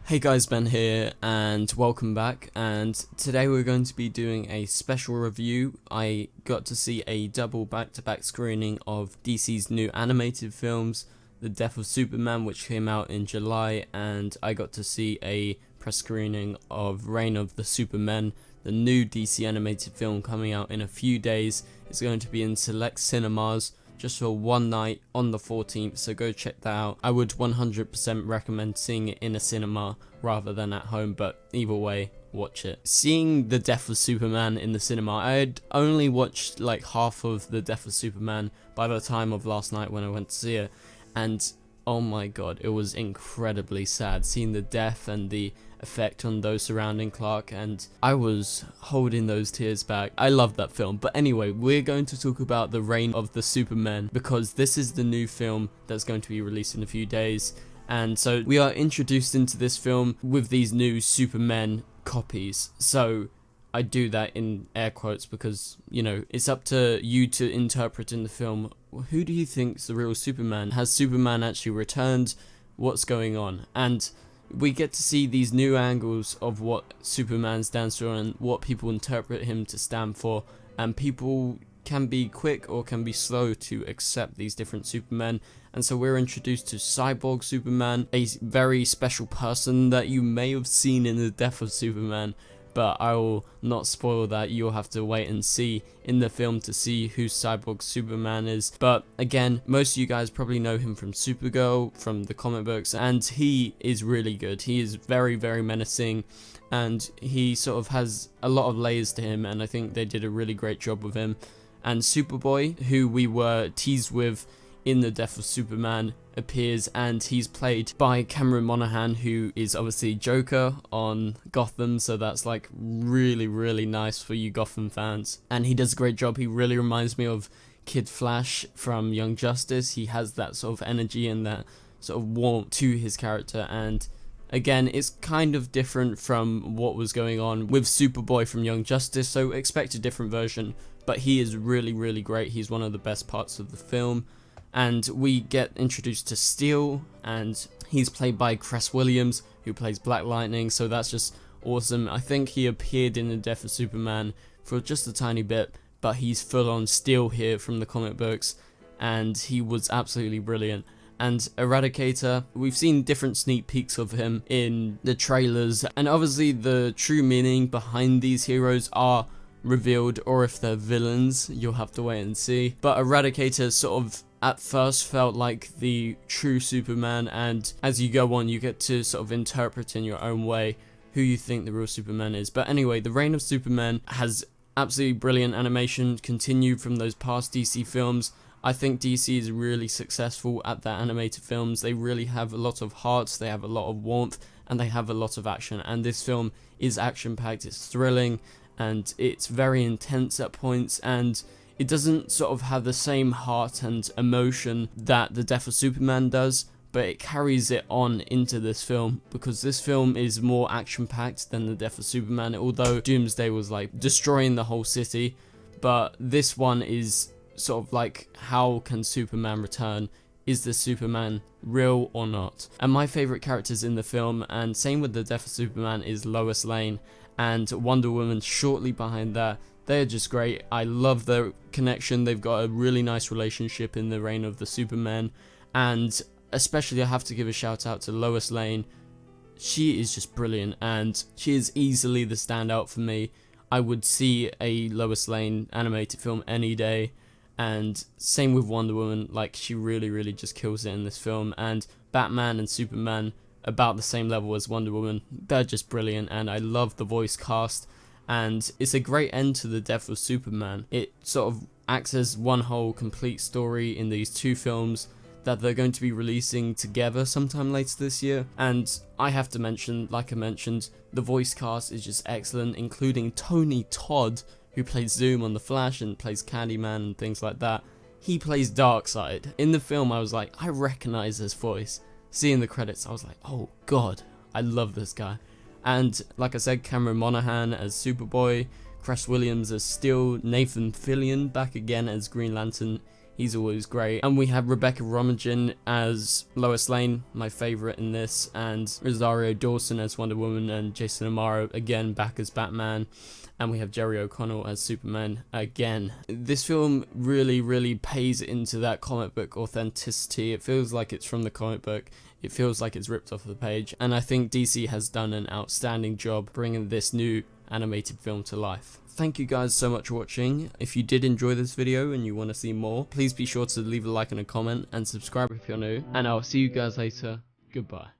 Hey guys, Ben here and welcome back, and today we're going to be doing a special review. I got to see a double back-to-back screening of DC's new animated films, The Death of Superman, which came out in July, and I got to see a press screening of Reign of the Supermen, the new DC animated film coming out in a few days. It's going to be in select cinemas just for one night on the 14th, so go check that out. I would 100% recommend seeing it in a cinema rather than at home, but either way, watch it. Seeing The Death of Superman in the cinema, I had only watched like half of The Death of Superman by the time of last night when I went to see it, and oh my god, it was incredibly sad seeing the death and the effect on those surrounding Clark, and I was holding those tears back. I love that film. But anyway, we're going to talk about the Reign of the Supermen because this is the new film that's going to be released in a few days, and so we are introduced into this film with these new Supermen copies. So I do that in air quotes because, you know, it's up to you to interpret in the film, who do you think's the real Superman? Has Superman actually returned? What's going on? And we get to see these new angles of what Superman stands for and what people interpret him to stand for, and people can be quick or can be slow to accept these different Supermen. And so we're introduced to Cyborg Superman, a very special person that you may have seen in The Death of Superman, but I will not spoil that. You'll have to wait and see in the film to see who Cyborg Superman is. But again, most of you guys probably know him from Supergirl, from the comic books, and he is really good. He is very, very menacing, and he sort of has a lot of layers to him, and I think they did a really great job with him. And Superboy, who we were teased with in The Death of Superman, appears, and he's played by Cameron Monaghan, who is obviously Joker on Gotham, so that's like really nice for you Gotham fans, and he does a great job. He really reminds me of Kid Flash from Young Justice. He has that sort of energy and that sort of warmth to his character, and again, it's kind of different from what was going on with Superboy from Young Justice, so expect a different version, but he is really great. He's one of the best parts of the film. And we get introduced to Steel, and he's played by Cress Williams, who plays Black Lightning, so that's just awesome. I think he appeared in The Death of Superman for just a tiny bit, but he's full on Steel here from the comic books, and he was absolutely brilliant. And Eradicator, we've seen different sneak peeks of him in the trailers, and obviously the true meaning behind these heroes are revealed, or if they're villains, you'll have to wait and see. But Eradicator sort of at first felt like the true Superman, and as you go on you get to sort of interpret in your own way who you think the real Superman is. But anyway, the Reign of Superman has absolutely brilliant animation, continued from those past DC films. I think DC is really successful at their animated films. They really have a lot of heart, they have a lot of warmth, and they have a lot of action, and this film is action packed, it's thrilling, and it's very intense at points, and it doesn't sort of have the same heart and emotion that The Death of Superman does, but it carries it on into this film, because this film is more action-packed than The Death of Superman, although Doomsday was like destroying the whole city. But this one is sort of like, how can Superman return? Is the Superman real or not? And my favourite characters in the film, and same with The Death of Superman, is Lois Lane and Wonder Woman shortly behind that. They're just great. I love their connection. They've got a really nice relationship in the Reign of the Supermen, and especially I have to give a shout out to Lois Lane. She is just brilliant, and she is easily the standout for me. I would see a Lois Lane animated film any day, and same with Wonder Woman. Like, she really just kills it in this film, and Batman and Superman about the same level as Wonder Woman. They're just brilliant, and I love the voice cast. And it's a great end to The Death of Superman. It sort of acts as one whole complete story in these two films that they're going to be releasing together sometime later this year. And I have to mention, like I mentioned, the voice cast is just excellent, including Tony Todd, who plays Zoom on The Flash and plays Candyman and things like that. He plays Darkseid. In the film, I was like, I recognize his voice. Seeing the credits, I was like, oh god, I love this guy. And like I said, Cameron Monaghan as Superboy, Cress Williams as Steel, Nathan Fillion back again as Green Lantern He's always great. And we have Rebecca Romijn as Lois Lane, my favorite in this, and Rosario Dawson as Wonder Woman, and Jason Amaro again back as Batman. And we have Jerry O'Connell as Superman again. This film really pays into that comic book authenticity. It feels like it's from the comic book. It feels like it's ripped off the page. And I think DC has done an outstanding job bringing this new animated film to life. Thank you guys so much for watching. If you did enjoy this video and you want to see more, please be sure to leave a like and a comment and subscribe if you're new. And I'll see you guys later. Goodbye.